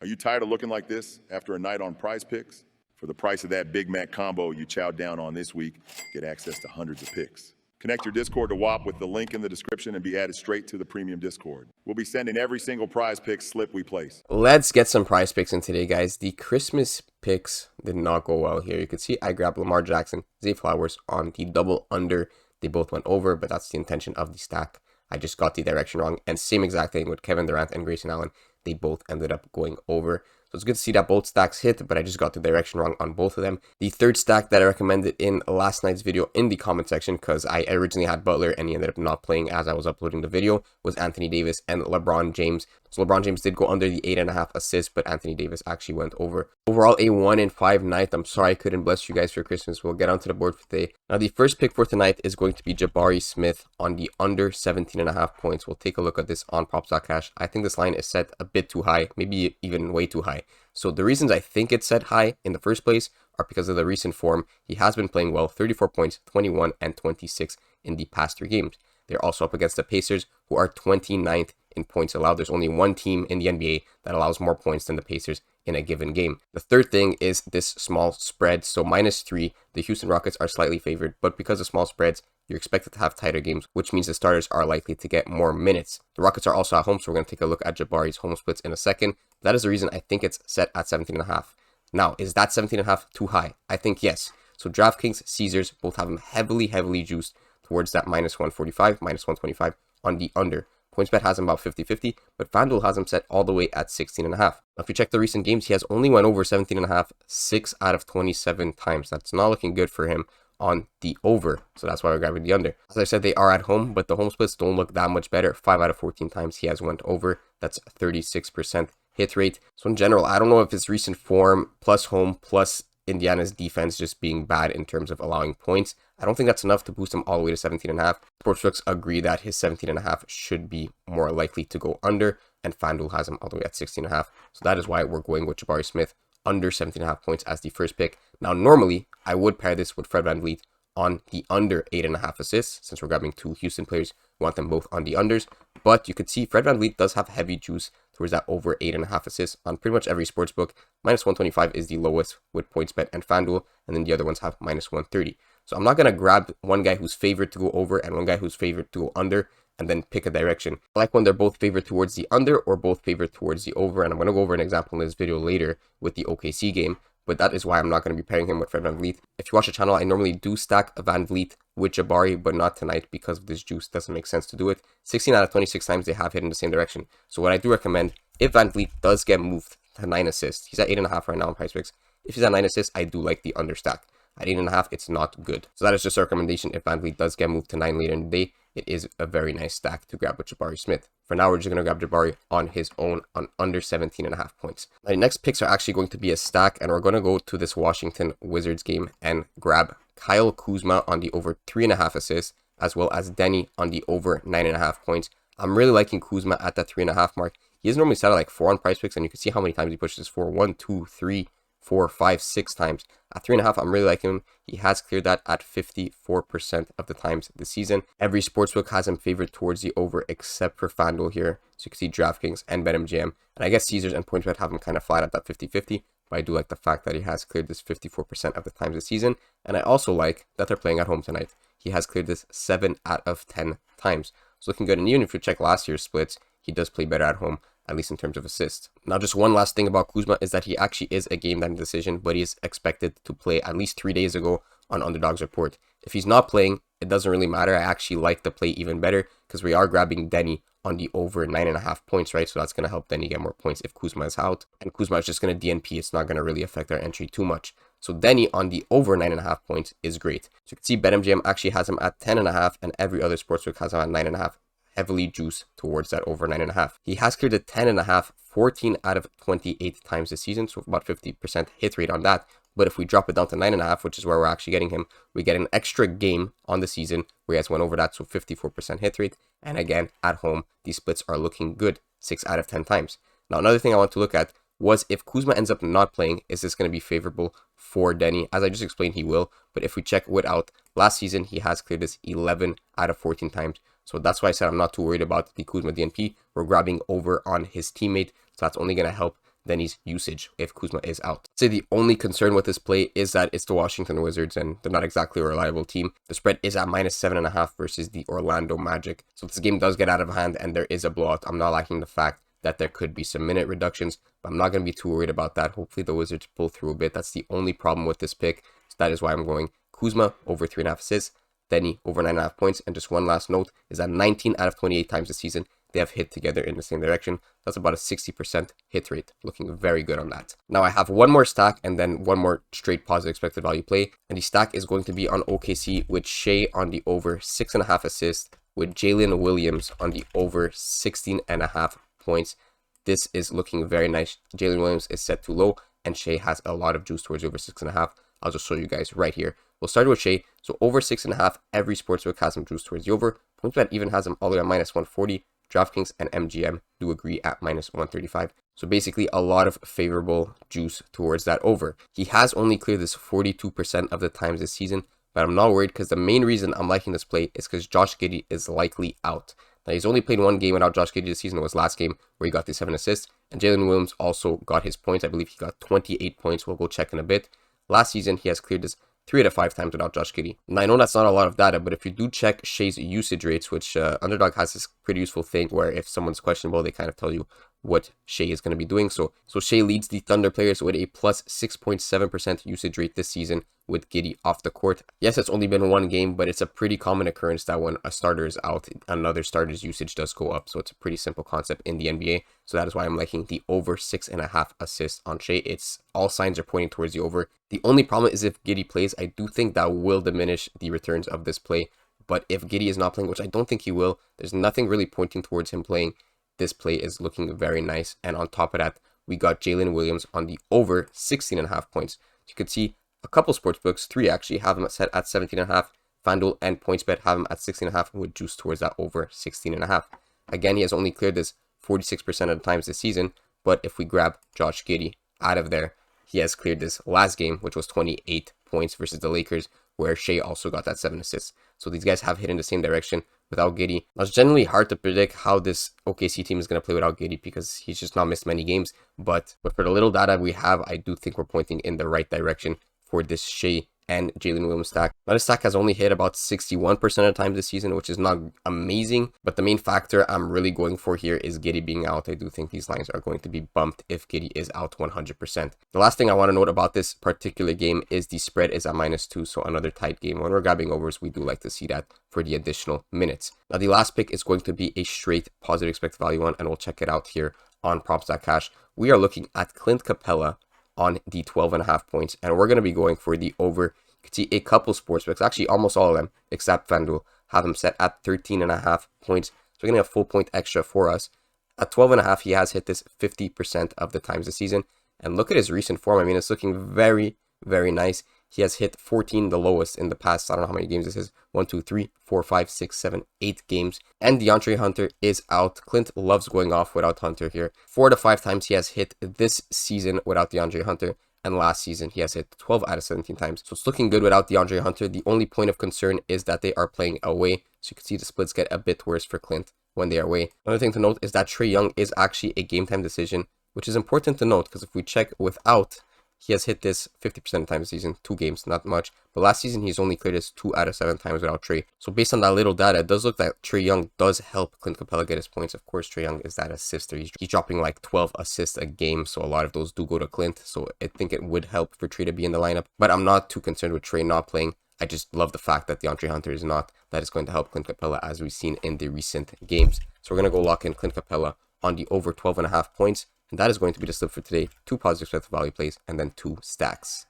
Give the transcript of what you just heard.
Are you tired of looking like this after a night on Prizepicks? For the price of that Big Mac combo you chowed down on this week, get access to hundreds of picks. Connect your Discord to WAP with the link in the description and be added straight to the premium Discord. We'll be sending every single Prizepicks slip we place. Let's get some prize picks in today, guys. The Christmas picks did not go well here. You can see I grabbed Lamar Jackson, Zay Flowers on the double under. They both went over, but that's the intention of the stack. I just got the direction wrong. And same exact thing with Kevin Durant and Grayson Allen. They both ended up going over. So it's good to see that both stacks hit, but I just got the direction wrong on both of them. The third stack that I recommended in last night's video in the comment section, because I originally had Butler and he ended up not playing as I was uploading the video, was Anthony Davis and LeBron James. So LeBron James did go under the 8.5 assists, but Anthony Davis actually went over. Overall, a 1-5 night. I'm sorry I couldn't bless you guys for Christmas. We'll get onto the board for today. Now, the first pick for tonight is going to be Jabari Smith on the under 17.5 points. We'll take a look at this on props.cash. I think this line is set a bit too high, maybe even way too high. So the reasons I think it's set high in the first place are because of the recent form. He has been playing well, 34 points, 21 and 26 in the past 3 games. They're also up against the Pacers, who are 29th in points allowed. There's only one team in the NBA that allows more points than the Pacers in a given game. The third thing is this small spread. So -3, the Houston Rockets are slightly favored, but because of small spreads, you're expected to have tighter games, which means the starters are likely to get more minutes. The Rockets are also at home, so we're going to take a look at Jabari's home splits in a second. That is the reason I think it's set at 17.5. Now, is that 17.5 too high? I think yes. So DraftKings, Caesars both have him heavily juiced towards that -145, -125 on the under. PointsBet has him about 50-50, but FanDuel has him set all the way at 16.5. Now, if you check the recent games, he has only went over 17.5 6 out of 27 times. That's not looking good for him on the over, so that's why we're grabbing the under. As I said, they are at home, but the home splits don't look that much better. 5 out of 14 times he has went over. That's 36% hit rate. So in general, I don't know if his recent form plus home plus Indiana's defense just being bad in terms of allowing points, I don't think that's enough to boost him all the way to 17.5. Sportsbooks agree that his 17.5 should be more likely to go under, and FanDuel has him all the way at 16.5. So that is why we're going with Jabari Smith under 17.5 points as the first pick. Now, normally, I would pair this with Fred VanVleet on the under 8.5 assists, since we're grabbing 2 Houston players. We want them both on the unders. But you could see Fred VanVleet does have heavy juice towards that over 8.5 assists on pretty much every sportsbook. -125 is the lowest with PointsBet and FanDuel, and then the other ones have -130. So I'm not going to grab one guy who's favored to go over and one guy who's favored to go under and then pick a direction. I like when they're both favored towards the under or both favored towards the over, and I'm going to go over an example in this video later with the OKC game, but that is why I'm not going to be pairing him with Fred VanVleet. If you watch the channel, I normally do stack a VanVleet with Jabari, but not tonight because of this juice. Doesn't make sense to do it. 16 out of 26 times they have hit in the same direction. So what I do recommend, if VanVleet does get moved to 9 assists, he's at 8.5 right now on Prizepicks. If he's at 9 assists, I do like the under stack. At 8.5, it's not good. So that is just a recommendation. If VanVleet does get moved to 9 later in the day, it is a very nice stack to grab with Jabari Smith. For now, we're just going to grab Jabari on his own on under 17.5 points. My next picks are actually going to be a stack, and we're going to go to this Washington Wizards game and grab Kyle Kuzma on the over 3.5 assists, as well as Denny on the over 9.5 points. I'm really liking Kuzma at that 3.5 mark. He is normally set at like 4 on Prizepicks, and you can see how many times he pushes for 1, 2, 3, 4, 5, 6 times. At 3.5, I'm really liking him. He has cleared that at 54% of the times this season. Every sportsbook has him favored towards the over except for FanDuel here. So you can see DraftKings and BetMGM. And I guess Caesars and PointsBet have him kind of flat at that 50-50. But I do like the fact that he has cleared this 54% of the times this season. And I also like that they're playing at home tonight. He has cleared this 7 out of 10 times. It's looking good. And even if you check last year's splits, he does play better at home, at least in terms of assists. Now, just one last thing about Kuzma is that he actually is a game-time decision, but he is expected to play at least 3 days ago on Underdog's report. If he's not playing, it doesn't really matter. I actually like the play even better because we are grabbing Denny on the over 9.5 points, right? So that's going to help Denny get more points if Kuzma is out. And Kuzma is just going to DNP. It's not going to really affect our entry too much. So Denny on the over 9.5 points is great. So you can see BetMGM actually has him at 10.5 and every other sportsbook has him at 9.5. Heavily juiced towards that over 9.5. He has cleared a 10.5 14 out of 28 times this season, so about 50% hit rate on that. But if we drop it down to 9.5, which is where we're actually getting him, we get an extra game on the season where he has went over that, so 54% hit rate. And again, at home, these splits are looking good 6 out of 10 times. Now, another thing I want to look at was if Kuzma ends up not playing, is this going to be favorable for Denny? As I just explained, he will. But if we check without, last season, he has cleared this 11 out of 14 times. So that's why I said I'm not too worried about the Kuzma DNP. We're grabbing over on his teammate. So that's only going to help Denny's usage if Kuzma is out. I'd say the only concern with this play is that it's the Washington Wizards and they're not exactly a reliable team. The spread is at -7.5 versus the Orlando Magic. So if this game does get out of hand and there is a blowout, I'm not liking the fact that there could be some minute reductions, but I'm not going to be too worried about that. Hopefully the Wizards pull through a bit. That's the only problem with this pick. So that is why I'm going Kuzma over 3.5 assists, Denny over 9.5 points. And just one last note is that 19 out of 28 times this season, they have hit together in the same direction. That's about a 60% hit rate. Looking very good on that. Now I have one more stack and then one more straight positive expected value play. And the stack is going to be on OKC with Shea on the over 6.5 assists, with Jalen Williams on the over 16.5 points. This is looking very nice. Jalen Williams is set too low and Shea has a lot of juice towards over 6.5. I'll just show you guys right here. We'll start with Shea. So over 6.5, every sportsbook has him juice towards the over. PointsBet even has him all the way at -140. DraftKings and MGM do agree at -135. So basically a lot of favorable juice towards that over. He has only cleared this 42% of the times this season, but I'm not worried because the main reason I'm liking this play is because Josh Giddey is likely out. Now he's only played one game without Josh Giddey this season. It was last game where he got the 7 assists, and Jalen Williams also got his points. I believe he got 28 points. We'll go check in a bit. Last season he has cleared this 3 out of 5 times without Josh Giddey. Now I know that's not a lot of data, but if you do check Shea's usage rates, which Underdog has this pretty useful thing where if someone's questionable, they kind of tell you what Shea is going to be doing. So Shea leads the Thunder players with a plus 6.7% usage rate this season with Giddey off the court. Yes, it's only been one game, but it's a pretty common occurrence that when a starter is out, another starter's usage does go up. So it's a pretty simple concept in the NBA. So that is why I'm liking the over 6.5 assists on Shea. It's all signs are pointing towards the over. The only problem is if Giddey plays, I do think that will diminish the returns of this play. But if Giddey is not playing, which I don't think he will, there's nothing really pointing towards him playing. This play is looking very nice. And on top of that, we got Jalen Williams on the over 16.5 points. You could see a couple sportsbooks, 3 actually, have him set at 17.5. FanDuel and PointsBet have him at 16.5 with juice towards that over 16.5. Again, he has only cleared this 46% of the times this season. But if we grab Josh Giddey out of there, he has cleared this last game, which was 28 points versus the Lakers, where Shea also got that 7 assists. So these guys have hit in the same direction without Giddey. Now, it's generally hard to predict how this OKC team is going to play without Giddey because he's just not missed many games. But for the little data we have, I do think we're pointing in the right direction for this Shea and Jalen Williams stack. Now, this stack has only hit about 61% of the time this season, which is not amazing. But the main factor I'm really going for here is Giddey being out. I do think these lines are going to be bumped if Giddey is out 100%. The last thing I want to note about this particular game is the spread is at -2, so another tight game. When we're grabbing overs, we do like to see that for the additional minutes. Now, the last pick is going to be a straight positive expected value one, and we'll check it out here on props.cash. We are looking at Clint Capela on the 12.5 points, and we're going to be going for the over. You can see a couple sportsbooks, actually almost all of them except FanDuel, have him set at 13.5 points. So we're getting a full point extra for us. At 12.5, he has hit this 50% of the times this season. And look at his recent form. I mean, it's looking very, very nice. He has hit 14, the lowest in the past. I don't know how many games this is. 1, 2, 3, 4, 5, 6, 7, 8 games. And DeAndre Hunter is out. Clint loves going off without Hunter here. 4 to 5 times he has hit this season without DeAndre Hunter. And last season, he has hit 12 out of 17 times. So it's looking good without DeAndre Hunter. The only point of concern is that they are playing away. So you can see the splits get a bit worse for Clint when they are away. Another thing to note is that Trae Young is actually a game time decision, which is important to note because if we check without, he has hit this 50% of the time this season, 2 games, not much. But last season, he's only cleared this 2 out of 7 times without Trae. So based on that little data, it does look that Trae Young does help Clint Capela get his points. Of course, Trae Young is that assister. He's dropping like 12 assists a game, so a lot of those do go to Clint. So I think it would help for Trae to be in the lineup. But I'm not too concerned with Trae not playing. I just love the fact that DeAndre Hunter is not. That is going to help Clint Capela as we've seen in the recent games. So we're going to go lock in Clint Capela on the over 12.5 points. And that is going to be the slip for today. 2 positive expected value plays and then 2 stacks.